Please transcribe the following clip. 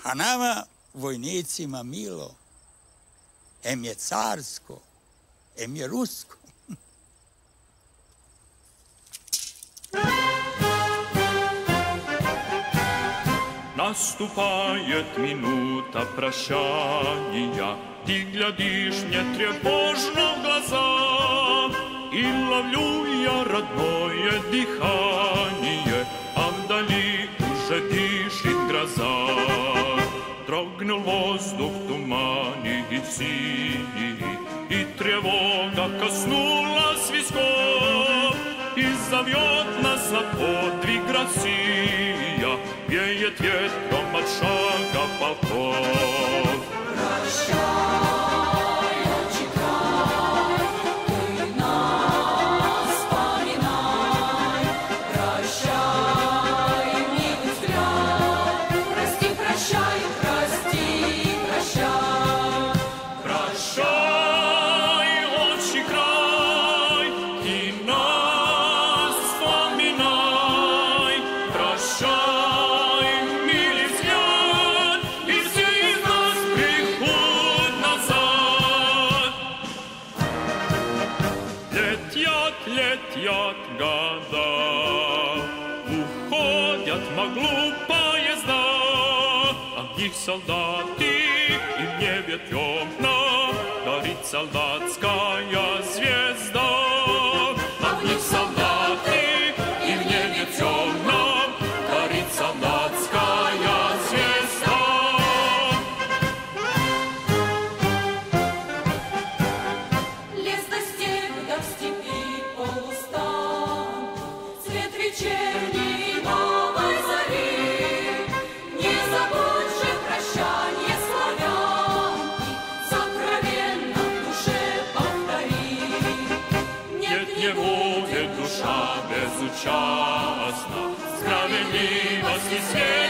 A nama, vojnicima, milo. Em je carsko, em je rusko. Наступает минута прощания, ты глядишь мне тревожно в глаза, и ловлю я родное дыхание, а вдали уже дышит гроза. Дрогнул воздух в тумане и синий, и тревога коснулась висков, и зовет нас на подвиг Россия, веет ветром от шага полков. Прощай, отчий край, ты нас поминай. Прощай, милый взгляд, прости, прощай, прости, прощай. Прощай, отчий край, ты нас поминай. Прощай, милый взгляд, и все из нас приходят назад. Летят года, уходят в мглу поезда, а в них солдаты, и в небе темно горит солдатская звезда. А в них солдаты, и в небе темно горит солдатская звезда. Лес да степь, да в степи полустан, цвет вечерней новой зари. Не забудь же прощанье славянки, сокровенно в душе повтори. Нет, не будет душа безучастна, справедливости свет.